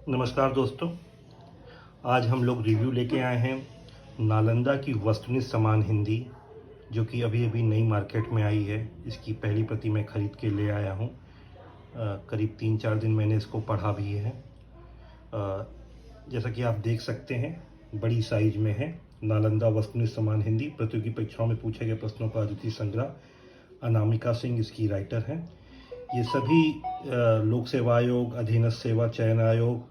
नमस्कार दोस्तों। आज हम लोग रिव्यू लेके आए हैं नालंदा की वस्तुनिष्ठ समान हिंदी, जो कि अभी अभी नई मार्केट में आई है। इसकी पहली प्रति मैं ख़रीद के ले आया हूँ। करीब 3-4 दिन मैंने इसको पढ़ा भी है। जैसा कि आप देख सकते हैं, बड़ी साइज में है। नालंदा वस्तुनिष्ठ समान हिंदी प्रतियोगी परीक्षाओं में पूछे गए प्रश्नों का अद्वितीय संग्रह। अनामिका सिंह इसकी राइटर हैं। ये सभी लोक सेवा आयोग, अधीनस्थ सेवा चयन आयोग,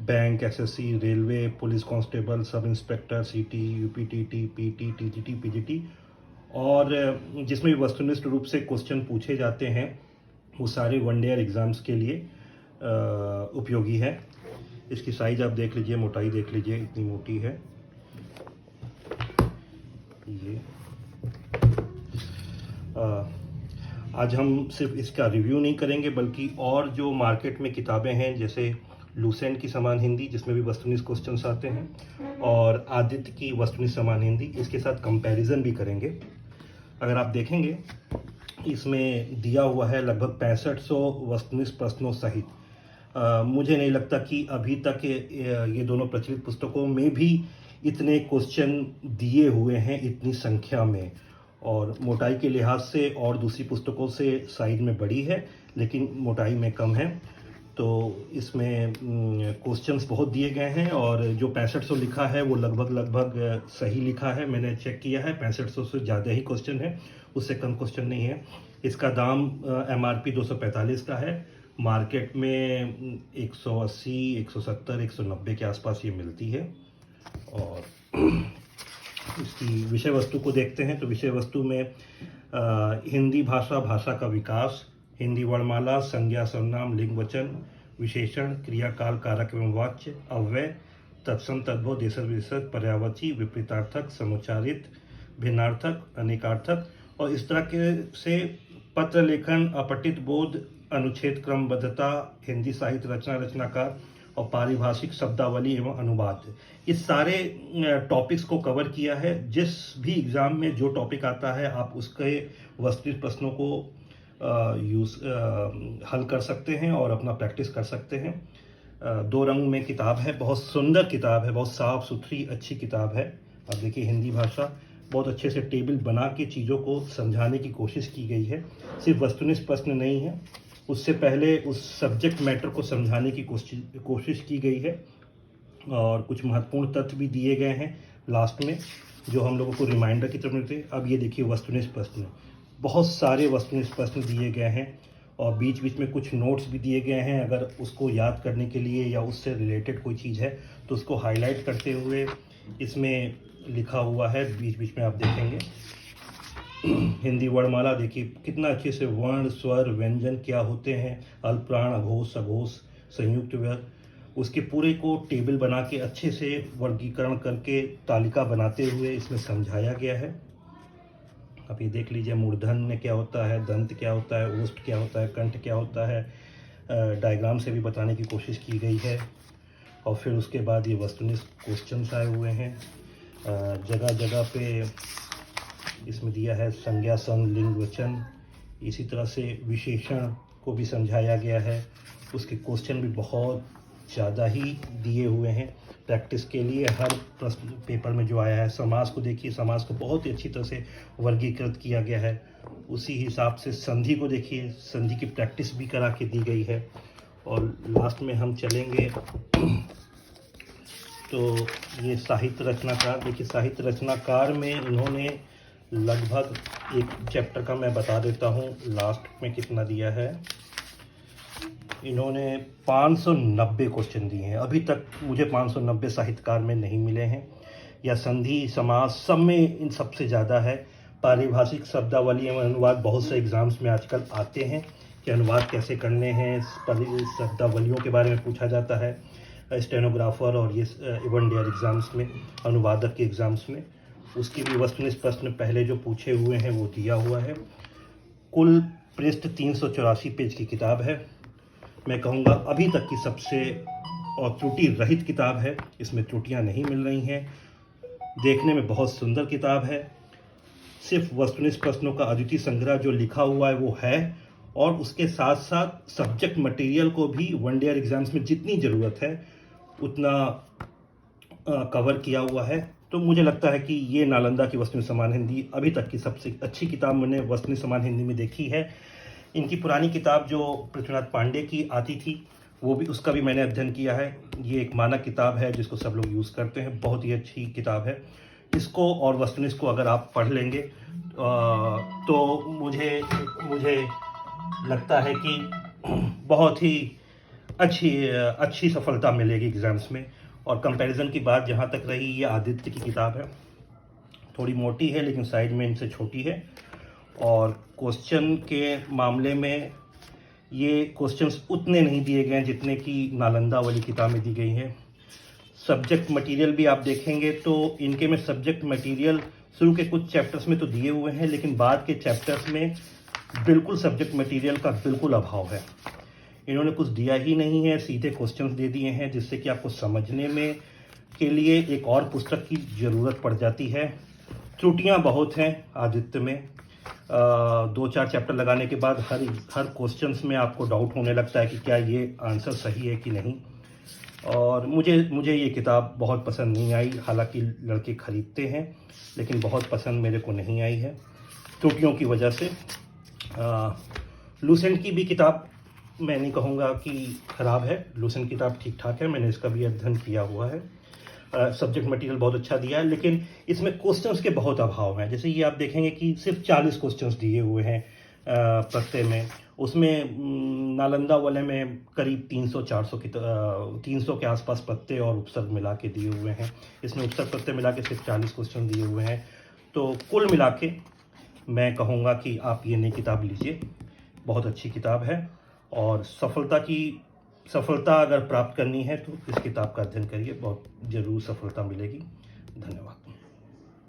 bank, SSC, railway, police constable, sub inspector, सीटी, यूपीटीटी, पीटी, टीजीटी, पीजीटी और जिसमें भी वस्तुनिष्ठ रूप से क्वेश्चन पूछे जाते हैं, वो सारे वन ईयर एग्ज़ाम्स के लिए उपयोगी है। इसकी साइज़ आप देख लीजिए, मोटाई देख लीजिए, इतनी मोटी है ये। आज हम सिर्फ इसका रिव्यू नहीं करेंगे, बल्कि और जो मार्केट में किताबें हैं, जैसे लूसेंट की समान हिंदी, जिसमें भी वस्तुनिष्ठ क्वेश्चंस आते हैं, और आदित्य की वस्तुनिष्ठ समान हिंदी, इसके साथ कंपैरिजन भी करेंगे। अगर आप देखेंगे, इसमें दिया हुआ है लगभग 6500 वस्तुनिष्ठ प्रश्नों सहित। मुझे नहीं लगता कि अभी तक ये दोनों प्रचलित पुस्तकों में भी इतने क्वेश्चन दिए हुए हैं इतनी संख्या में। और मोटाई के लिहाज से और दूसरी पुस्तकों से साइज में बड़ी है, लेकिन मोटाई में कम है। तो इसमें क्वेश्चंस बहुत दिए गए हैं, और जो 6500 लिखा है वो लगभग सही लिखा है। मैंने चेक किया है, 6500 से ज़्यादा ही क्वेश्चन है, उससे कम क्वेश्चन नहीं है। इसका दाम MRP 245 का है। मार्केट में 180, 170, 190 के आसपास ये मिलती है। और इसकी विषय वस्तु को देखते हैं, तो विषय वस्तु में हिंदी भाषा का विकास, हिंदी वर्णमाला, संज्ञा, सर्वनाम, लिंग, वचन, विशेषण, क्रियाकाल, कारक एवं वाच्य, अव्यय, तत्सम, तद्भव, देशज विदेशज, पर्यायवाची, विपरीतार्थक, समुच्चारित, भिन्नार्थक, अनेकार्थक, और इस तरह के से पत्र लेखन, अपठित बोध, अनुच्छेद क्रमबद्धता, हिंदी साहित्य रचना, रचनाकार और पारिभाषिक शब्दावली एवं अनुवाद, इस सारे टॉपिक्स को कवर किया है। जिस भी एग्ज़ाम में जो टॉपिक आता है, आप उसके वस्तुनिष्ठ प्रश्नों को हल कर सकते हैं और अपना प्रैक्टिस कर सकते हैं। 2 रंग में किताब है, बहुत सुंदर किताब है, बहुत साफ़ सुथरी अच्छी किताब है। अब देखिए, हिंदी भाषा बहुत अच्छे से टेबल बना के चीज़ों को समझाने की कोशिश की गई है। सिर्फ वस्तुनिष्ठ प्रश्न नहीं है, उससे पहले उस सब्जेक्ट मैटर को समझाने की कोशिश की गई है, और कुछ महत्वपूर्ण तथ्य भी दिए गए हैं लास्ट में, जो हम लोगों को रिमाइंडर की तरह मिलते हैं। अब ये देखिए, वस्तुनिष्ठ प्रश्न, बहुत सारे वस्तुनिष्ठ प्रश्न दिए गए हैं, और बीच बीच में कुछ नोट्स भी दिए गए हैं। अगर उसको याद करने के लिए या उससे रिलेटेड कोई चीज़ है तो उसको हाईलाइट करते हुए इसमें लिखा हुआ है, बीच बीच में आप देखेंगे। हिंदी वर्णमाला देखिए, कितना अच्छे से वर्ण, स्वर, व्यंजन क्या होते हैं, अल्पप्राण, अघोष, सघोष, संयुक्त व्यय, उसके पूरे को टेबल बना के अच्छे से वर्गीकरण करके तालिका बनाते हुए इसमें समझाया गया है। अब ये देख लीजिए, मूर्धन्य क्या होता है, दंत क्या होता है, ओष्ठ क्या होता है, कंठ क्या होता है, डायग्राम से भी बताने की कोशिश की गई है। और फिर उसके बाद ये वस्तुनिष्ठ क्वेश्चंस आए हुए हैं। जगह जगह पे इसमें दिया है संज्ञा, संग, लिंग, वचन, इसी तरह से विशेषण को भी समझाया गया है। उसके क्वेश्चन भी बहुत ज़्यादा ही दिए हुए हैं प्रैक्टिस के लिए। हर प्रश्न पेपर में जो आया है, समास को देखिए, समास को बहुत ही अच्छी तरह से वर्गीकृत किया गया है। उसी हिसाब से संधि को देखिए, संधि की प्रैक्टिस भी करा के दी गई है। और लास्ट में हम चलेंगे तो ये साहित्य रचनाकार देखिए, साहित्य रचनाकार में इन्होंने लगभग एक चैप्टर का मैं बता देता हूँ लास्ट में कितना दिया है। इन्होंने 590 क्वेश्चन दिए हैं। अभी तक मुझे 590 साहित्यकार में नहीं मिले हैं। या संधि, समास, सब में इन सबसे ज़्यादा है। पारिभाषिक शब्दावली एवं अनुवाद बहुत से एग्ज़ाम्स में आजकल आते हैं कि अनुवाद कैसे करने हैं, शब्दावलियों के बारे में पूछा जाता है स्टेनोग्राफर और ये वन ईयर एग्ज़ाम्स में, अनुवादक के एग्ज़ाम्स में। उसकी भी वस्तुनिष्ठ प्रश्न पहले जो पूछे हुए हैं वो दिया हुआ है। कुल पृष्ठ 384 पेज की किताब है। मैं कहूँगा अभी तक की सबसे और त्रुटि रहित किताब है। इसमें त्रुटियां नहीं मिल रही हैं। देखने में बहुत सुंदर किताब है। सिर्फ वस्तुनिष्ठ प्रश्नों का अद्वितीय संग्रह जो लिखा हुआ है वो है, और उसके साथ साथ सब्जेक्ट मटेरियल को भी वन ईयर एग्जाम्स में जितनी ज़रूरत है उतना कवर किया हुआ है। तो मुझे लगता है कि ये नालंदा की वस्तु समान हिंदी अभी तक की सबसे अच्छी किताब मैंने वस्तु समान हिंदी में देखी है। इनकी पुरानी किताब जो पृथ्वीनाथ पांडे की आती थी वो भी, उसका भी मैंने अध्ययन किया है। ये एक मानक किताब है जिसको सब लोग यूज़ करते हैं, बहुत ही अच्छी किताब है। इसको और वस्तुनिष्ठ को अगर आप पढ़ लेंगे तो मुझे लगता है कि बहुत ही अच्छी सफलता मिलेगी एग्ज़ाम्स में। और कंपैरिजन की बात जहाँ तक रही, ये आदित्य की किताब है, थोड़ी मोटी है लेकिन साइज में इनसे छोटी है। और क्वेश्चन के मामले में ये क्वेश्चंस उतने नहीं दिए गए हैं जितने कि नालंदा वाली किताब में दी गई हैं। सब्जेक्ट मटेरियल भी आप देखेंगे तो इनके में सब्जेक्ट मटेरियल शुरू के कुछ चैप्टर्स में तो दिए हुए हैं, लेकिन बाद के चैप्टर्स में बिल्कुल सब्जेक्ट मटेरियल का बिल्कुल अभाव है। इन्होंने कुछ दिया ही नहीं है, सीधे क्वेश्चंस दे दिए हैं, जिससे कि आपको समझने में के लिए एक और पुस्तक की ज़रूरत पड़ जाती है। त्रुटियां बहुत हैं आदित्य में। 2-4 चैप्टर लगाने के बाद हर क्वेश्चंस में आपको डाउट होने लगता है कि क्या ये आंसर सही है कि नहीं। और मुझे ये किताब बहुत पसंद नहीं आई, हालांकि लड़के ख़रीदते हैं, लेकिन बहुत पसंद मेरे को नहीं आई है त्रुटियों की वजह से। लूसेंट की भी किताब मैं नहीं कहूँगा कि ख़राब है, लूसेंट की किताब ठीक ठाक है, मैंने इसका भी अध्ययन किया हुआ है। सब्जेक्ट मटेरियल बहुत अच्छा दिया है, लेकिन इसमें क्वेश्चंस के बहुत अभाव हैं। जैसे ये आप देखेंगे कि सिर्फ 40 क्वेश्चंस दिए हुए हैं प्रत्यय में, उसमें नालंदा वाले में करीब 300 के आसपास प्रत्यय और उपसर्ग मिला के दिए हुए हैं। इसमें उपसर्ग प्रत्यय मिला के सिर्फ 40 क्वेश्चन दिए हुए हैं। तो कुल मिला के मैं कहूँगा कि आप ये नई किताब लीजिए, बहुत अच्छी किताब है। और सफलता अगर प्राप्त करनी है तो इस किताब का अध्ययन करिए, बहुत ज़रूर सफलता मिलेगी। धन्यवाद।